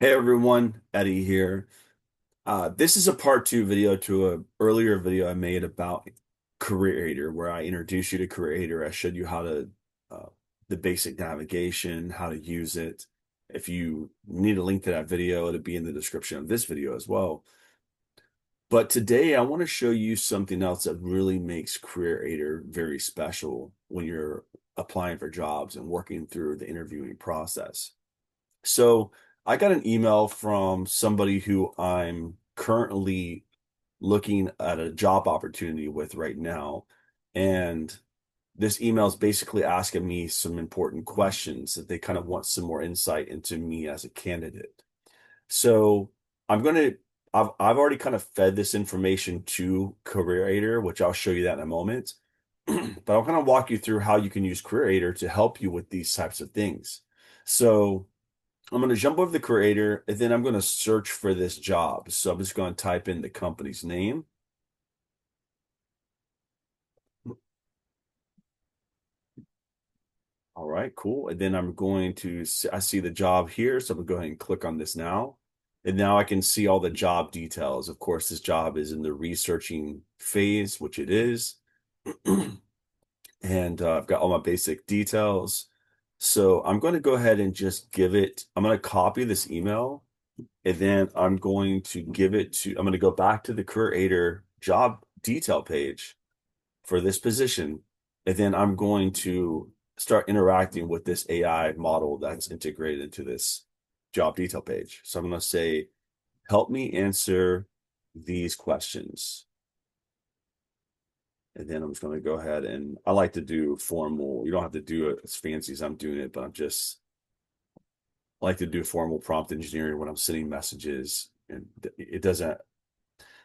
Hey everyone, Eddie here. This is a part two video to an earlier video I made about Creator, where I introduced you to Creator. I showed you how to, uh, the basic navigation, how to use it. If you need a link to that video, it'll be in the description of this video as well. But today I want to show you something else that really makes Creator very special when you're applying for jobs and working through the interviewing process. So I got an email from somebody who I'm currently looking at a job opportunity with right now. And this email is basically asking me some important questions that they kind of want some more insight into me as a candidate. So I'm going to, I've already kind of fed this information to Careerator, which I'll show you that in a moment. But I'll kind of walk you through how you can use Careerator to help you with these types of things. So I'm going to jump over the creator and then I'm going to search for this job. So I'm just going to type in the company's name. All right, cool. And then I'm going to, I see the job here. So I'm going to go ahead and click on this now. And now I can see all the job details. Of course, this job is in the researching phase, which it is. And I've got all my basic details. So I'm going to go ahead and just give it, I'm going to copy this email and then I'm going to give it to, I'm going to go back to the Creator job detail page for this position. And then I'm going to start interacting with this AI model that's integrated into this job detail page. So I'm going to say, help me answer these questions. And then I'm just going to go ahead and I like to do formal. You don't have to do it as fancy as I'm doing it, but I like to do formal prompt engineering when I'm sending messages. And it doesn't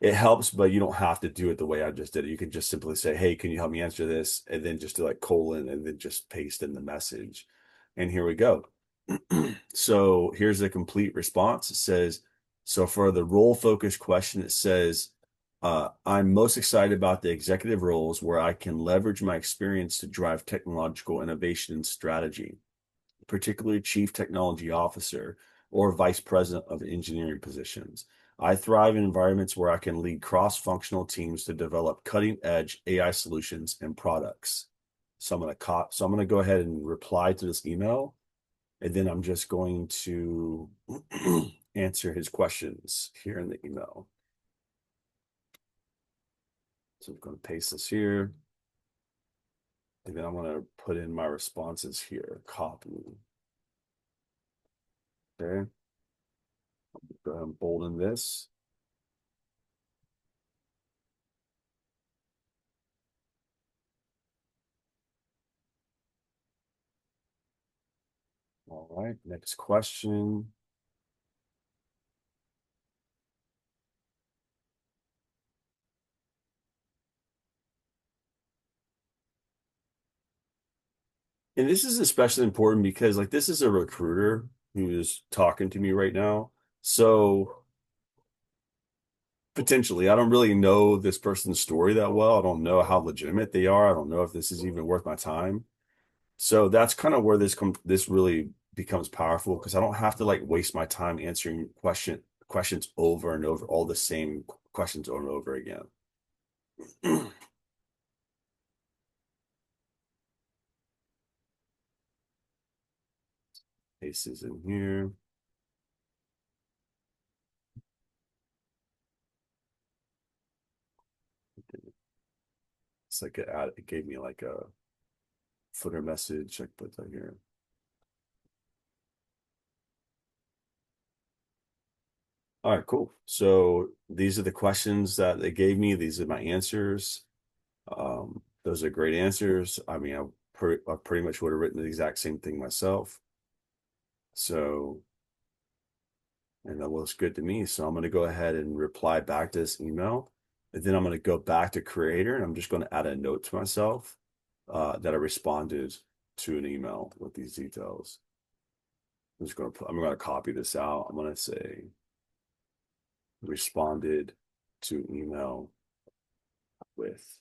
it helps, but you don't have to do it the way I just did it. You can just simply say, hey, can you help me answer this? And then just do like colon and then just paste in the message. And here we go. So here's a complete response. It says, so for the role focused question, it says, I'm most excited about the executive roles where I can leverage my experience to drive technological innovation and strategy, particularly chief technology officer or vice president of engineering positions. I thrive in environments where I can lead cross-functional teams to develop cutting-edge AI solutions and products. So I'm going to go ahead and reply to this email, and then I'm just going to answer his questions here in the email. So I'm going to paste this here, and then I'm going to put in my responses here. Copy. Okay. Go ahead and bolden this. All right, next question. And this is especially important because like this is a recruiter who is talking to me right now. So potentially, I don't really know this person's story that well. I don't know how legitimate they are. I don't know if this is even worth my time. So that's kind of where this really becomes powerful because I don't have to like waste my time answering questions over and over, all the same questions over and over again. Paste is in here. It's like it gave me like a footer message. I put that here. All right, cool. So these are the questions that they gave me. These are my answers. Those are great answers. I mean, I pretty much would have written the exact same thing myself. So, and that looks good to me. So I'm going to go ahead and reply back to this email. And then I'm going to go back to Creator and I'm just going to add a note to myself that I responded to an email with these details. I'm going to copy this out. I'm going to say responded to email with.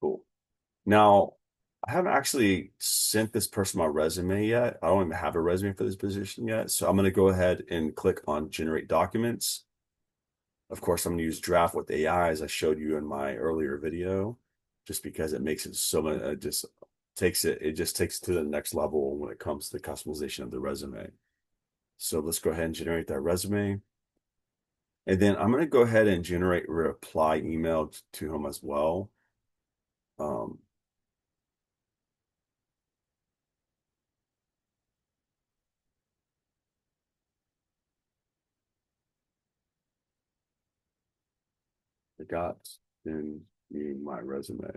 Cool. Now, I haven't actually sent this person my resume yet. I don't even have a resume for this position yet. So I'm going to go ahead and click on generate documents. Of course, I'm going to use draft with AI as I showed you in my earlier video, just because it makes it so much, it just takes it to the next level when it comes to the customization of the resume. So let's go ahead and generate that resume. And then I'm going to go ahead and generate a reply email to him as well. Um, I got in my resume.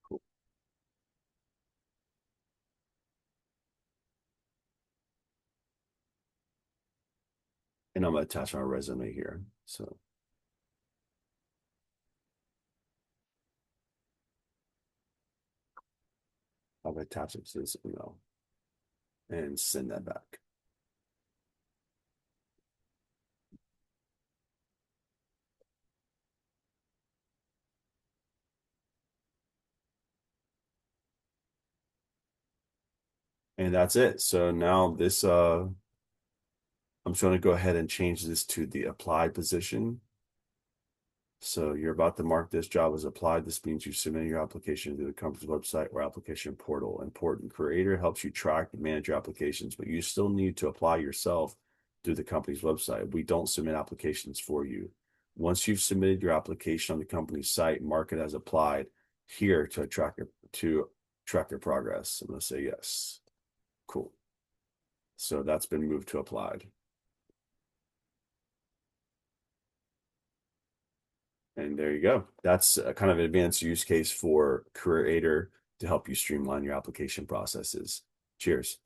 Cool. And I'm going to attach my resume here. So I'll attach it to this email and send that back. And that's it. So now I'm just going to go ahead and change this to the applied position. So you're about to mark this job as applied. This means you submit your application to the company's website or application portal. Important. Creator helps you track and manage your applications, but you still need to apply yourself through the company's website. We don't submit applications for you. Once you've submitted your application on the company's site, mark it as applied here to track your progress. I'm going to say yes. Cool. So that's been moved to applied. And there you go. That's a kind of an advanced use case for Creator to help you streamline your application processes. Cheers.